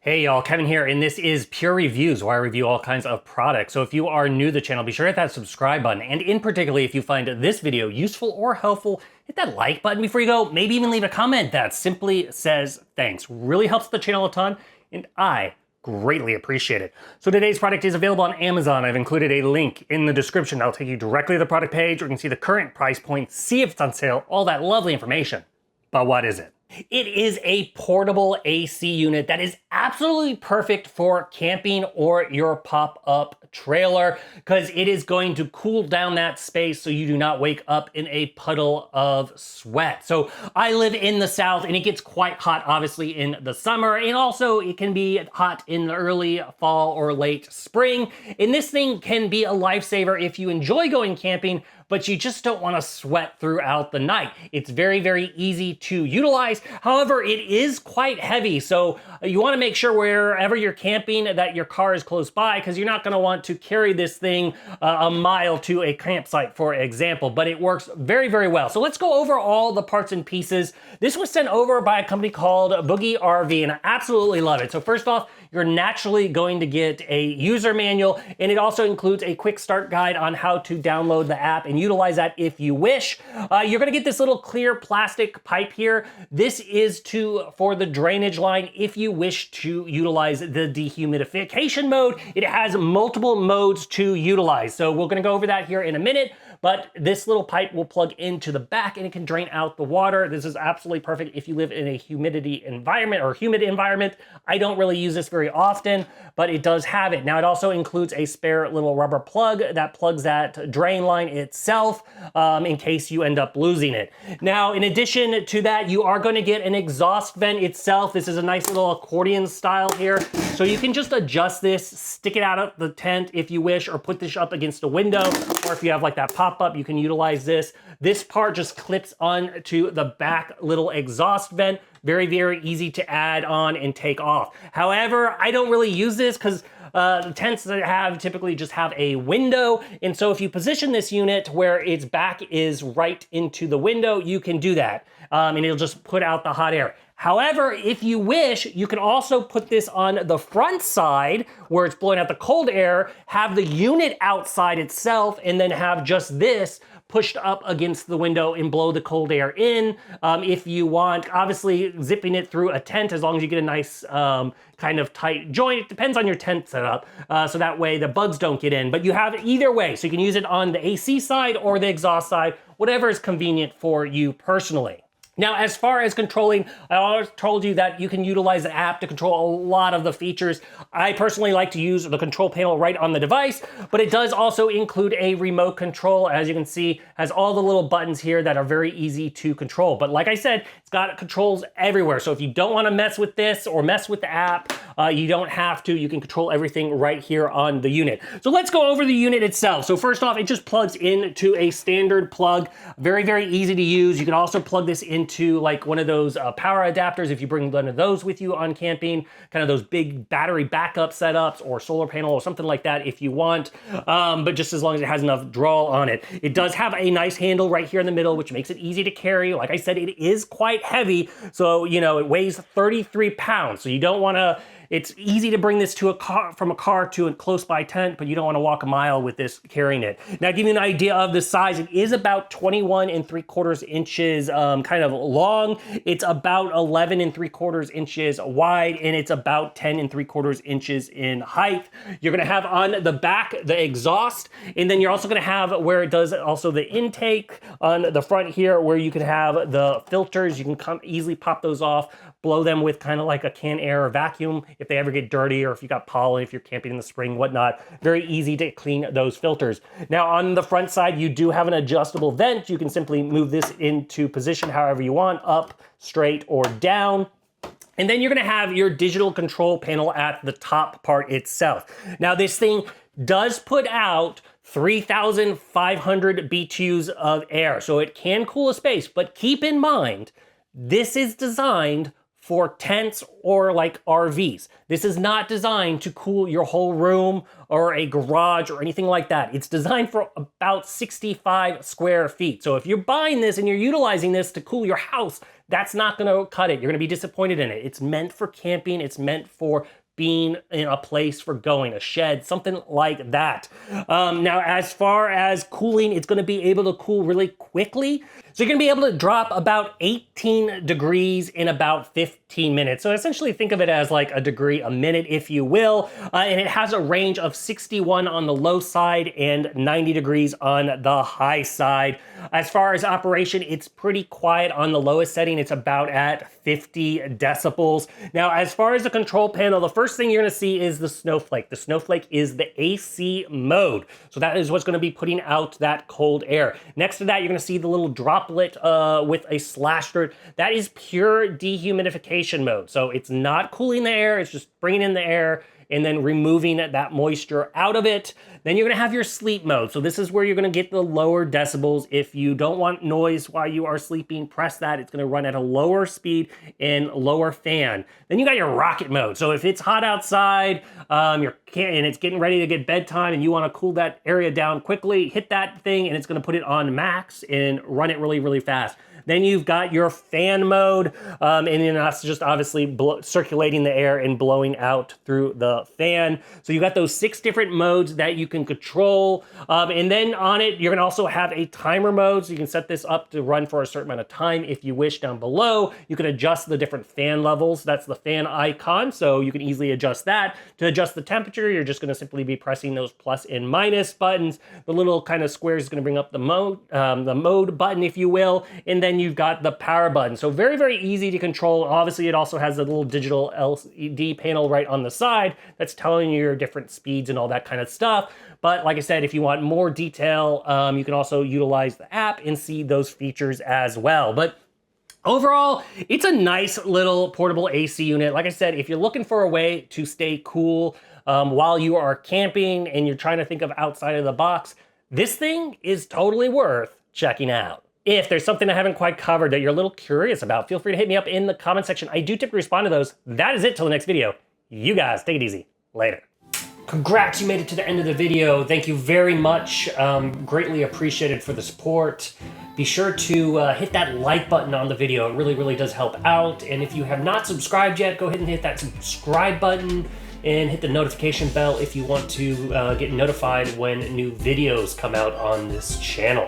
Hey y'all, Kevin here, and this is Pure Reviews, where I review all kinds of products. So if you are new to the channel, be sure to hit that subscribe button. And in particular, if you find this video useful or helpful, hit that like button before you go. Maybe even leave a comment that simply says thanks. Really helps the channel a ton, and I greatly appreciate it. So today's product is available on Amazon. I've included a link in the description that'll take you directly to the product page, where you can see the current price point, see if it's on sale, all that lovely information. But what is it? It is a portable AC unit that is absolutely perfect for camping or your pop-up trailer, because it is going to cool down that space so you do not wake up in a puddle of sweat. So I live in the South and it gets quite hot obviously in the summer, and also it can be hot in the early fall or late spring. And this thing can be a lifesaver if you enjoy going camping, but you just don't want to sweat throughout the night. It's very, very easy to utilize. However, it is quite heavy, so you want to make sure wherever you're camping that your car is close by, because you're not going to want to carry this thing a mile to a campsite, for example, but it works very, very well. So let's go over all the parts and pieces. This was sent over by a company called BougeRV, and I absolutely love it. So first off, you're naturally going to get a user manual, and it also includes a quick start guide on how to download the app and utilize that if you wish. You're gonna get this little clear plastic pipe here. This is for the drainage line if you wish to utilize the dehumidification mode. It has multiple modes to utilize. So we're gonna go over that here in a minute, but this little pipe will plug into the back and it can drain out the water. This is absolutely perfect if you live in a humidity environment or humid environment. I don't really use this very often, but it does have it. Now it also includes a spare little rubber plug that plugs that drain line itself in case you end up losing it. Now, in addition to that, you are going to get an exhaust vent itself. This is a nice little accordion style here. So you can just adjust this, stick it out of the tent if you wish, or put this up against a window, or if you have like that pop-up, you can utilize this. This part just clips onto the back little exhaust vent. Very, very easy to add on and take off. However, I don't really use this because the tents that I have typically just have a window. And so if you position this unit where its back is right into the window, you can do that. And it'll just put out the hot air. However, if you wish, you can also put this on the front side where it's blowing out the cold air, have the unit outside itself, and then have just this pushed up against the window and blow the cold air in. If you want, obviously zipping it through a tent, as long as you get a nice kind of tight joint. It depends on your tent setup, so that way the bugs don't get in. But you have it either way, so you can use it on the AC side or the exhaust side, whatever is convenient for you personally. Now, as far as controlling, I always told you that you can utilize the app to control a lot of the features. I personally like to use the control panel right on the device, but it does also include a remote control. As you can see, has all the little buttons here that are very easy to control. But like I said, it's got controls everywhere. So if you don't want to mess with this or mess with the app, you don't have to. You can control everything right here on the unit. So let's go over the unit itself. So first off, it just plugs into a standard plug. Very, very easy to use. You can also plug this into like one of those power adapters if you bring one of those with you on camping, kind of those big battery backup setups, or solar panel or something like that if you want, but just as long as it has enough draw on it. It does have a nice handle right here in the middle, which makes it easy to carry. Like I said, it is quite heavy, so you know it weighs 33 pounds, so you don't want to. It's easy to bring this to a car, from a car to a close by tent, but you don't want to walk a mile with this carrying it. Now, to give you an idea of the size, it is about 21 3/4 inches kind of long. It's about 11 3/4 inches wide, and it's about 10 3/4 inches in height. You're going to have on the back the exhaust, and then you're also going to have where it does also the intake on the front here, where you can have the filters. You can easily pop those off, blow them with kind of like a can air or vacuum if they ever get dirty, or if you got pollen, if you're camping in the spring, whatnot. Very easy to clean those filters. Now on the front side, you do have an adjustable vent. You can simply move this into position however you want, up, straight, or down. And then you're gonna have your digital control panel at the top part itself. Now this thing does put out 3,500 BTUs of air, so it can cool a space, but keep in mind, this is designed for tents or like RVs. This is not designed to cool your whole room or a garage or anything like that. It's designed for about 65 square feet. So if you're buying this and you're utilizing this to cool your house, that's not gonna cut it. You're gonna be disappointed in it. It's meant for camping, it's meant for being in a place for going, a shed, something like that. Now, as far as cooling, it's gonna be able to cool really quickly. So you're gonna be able to drop about 18 degrees in about 15 minutes. So essentially think of it as like a degree a minute, if you will. And it has a range of 61 on the low side and 90 degrees on the high side. As far as operation, it's pretty quiet on the lowest setting. It's about at 50 decibels. Now, as far as the control panel, the first thing you're gonna see is the snowflake. The snowflake is the AC mode. So that is what's gonna be putting out that cold air. Next to that, you're gonna see the little droplet with a slash through it. That is pure dehumidification mode. So it's not cooling the air, it's just bringing in the air and then removing that moisture out of it. Then you're gonna have your sleep mode. So this is where you're gonna get the lower decibels. If you don't want noise while you are sleeping, press that. It's gonna run at a lower speed and lower fan. Then you got your rocket mode. So if it's hot outside, and it's getting ready to get bedtime and you wanna cool that area down quickly, hit that thing and it's gonna put it on max and run it really, really fast. Then you've got your fan mode, and then that's just obviously circulating the air and blowing out through the fan. So you've got those 6 different modes that you can control. And then on it, you're gonna also have a timer mode. So you can set this up to run for a certain amount of time if you wish down below. You can adjust the different fan levels. That's the fan icon. So you can easily adjust that. To adjust the temperature, you're just gonna simply be pressing those plus and minus buttons. The little kind of square is gonna bring up the mode button, if you will. And then you've got the power button. So very, very easy to control. Obviously, it also has a little digital LCD panel right on the side that's telling you your different speeds and all that kind of stuff. But like I said, if you want more detail, you can also utilize the app and see those features as well. But overall, it's a nice little portable AC unit. Like I said, if you're looking for a way to stay cool while you are camping and you're trying to think of outside of the box, this thing is totally worth checking out. If there's something I haven't quite covered that you're a little curious about, feel free to hit me up in the comment section. I do typically respond to those. That is it till the next video. You guys, take it easy. Later. Congrats, you made it to the end of the video. Thank you very much. Greatly appreciated for the support. Be sure to hit that like button on the video. It really, really does help out. And if you have not subscribed yet, go ahead and hit that subscribe button and hit the notification bell if you want to get notified when new videos come out on this channel.